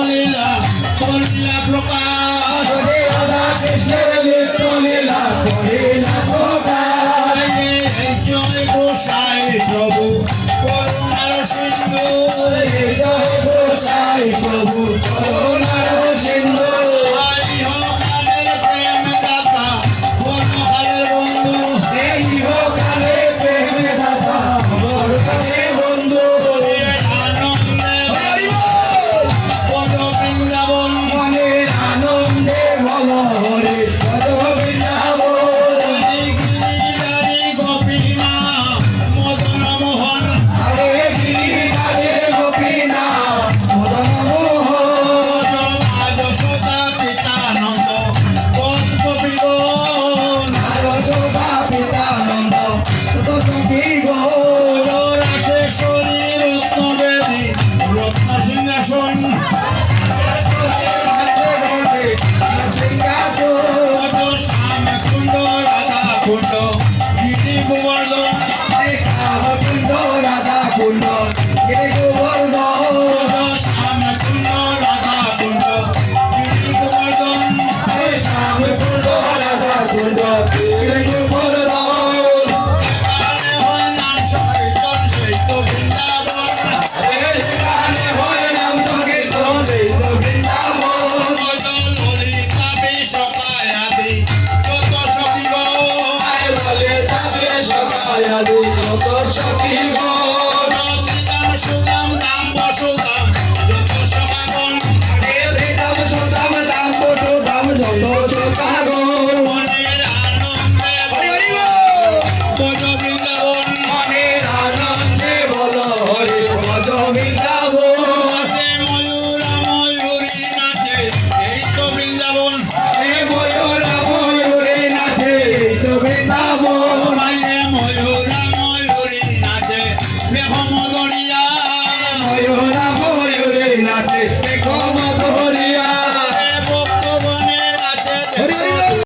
লীলা করিলা প্রকাশ রাধা কৃষ্ণের নিত্য লীলা করিলা প্রকাশ জয় গোসাই প্রভু করুণার সিন্ধু জয় গোসাই প্রভু করুণার সিন্ধু ইহকালের প্রেম দাতা পরকালের বন্ধু ইহকালে প্রেম দাতা পরকালের বন্ধু আনন্দে পদ বৃন্দাবন মনের আনন্দে বল হরে পদ বৃন্দাবন গিরিধারী গোপীনা মদন মোহন হরে গিরিধারে গোপীনাথ মদন মোহন যশোদা পিতানন্দ গোপীগণ যশোদা পিতানন্দ সখী গো রাশেশ্বরী রত্নবেদী রত্ন সিংহাসন শ্যাম কুণ্ড রাধা কুণ্ড গিরি গোবর্ধন রাধা কুণ্ড গোবর্ধন শ্যাম কুণ্ড রাধা কুণ্ড গিরি গোবর্ধন শ্যাম কুণ্ড রাধা কুণ্ড গোবর্ধন কালে হয় নাম সংকীর্তন সেই তো বৃন্দাবন এখানে হয় নাম সংকীর্তন সেই তো বৃন্দাবন ললিতা বিশকায় আদি যত সখীগণ বলে যাবে সকায় আদি কত সখী গো শ্রীদাম সুদাম দাম বসুদাম যত সখাগণ দাম সুদাম দাম সুদাম যত সকাগণ মনের আনন্দে ভজ বৃন্দাবন মনের আনন্দে বল হরে ভজ বৃন্দাবন নাচে ময়ূরা ময়ূরী নাচে এই তো বৃন্দাবন ময়ূরা ময়ূরে নাচে এই তো বৃন্দাবন বাইরে ময়ূরা ময়ূরী নাচে প্রেম দরিয়া ময়ূরা ময়ূরে নাচে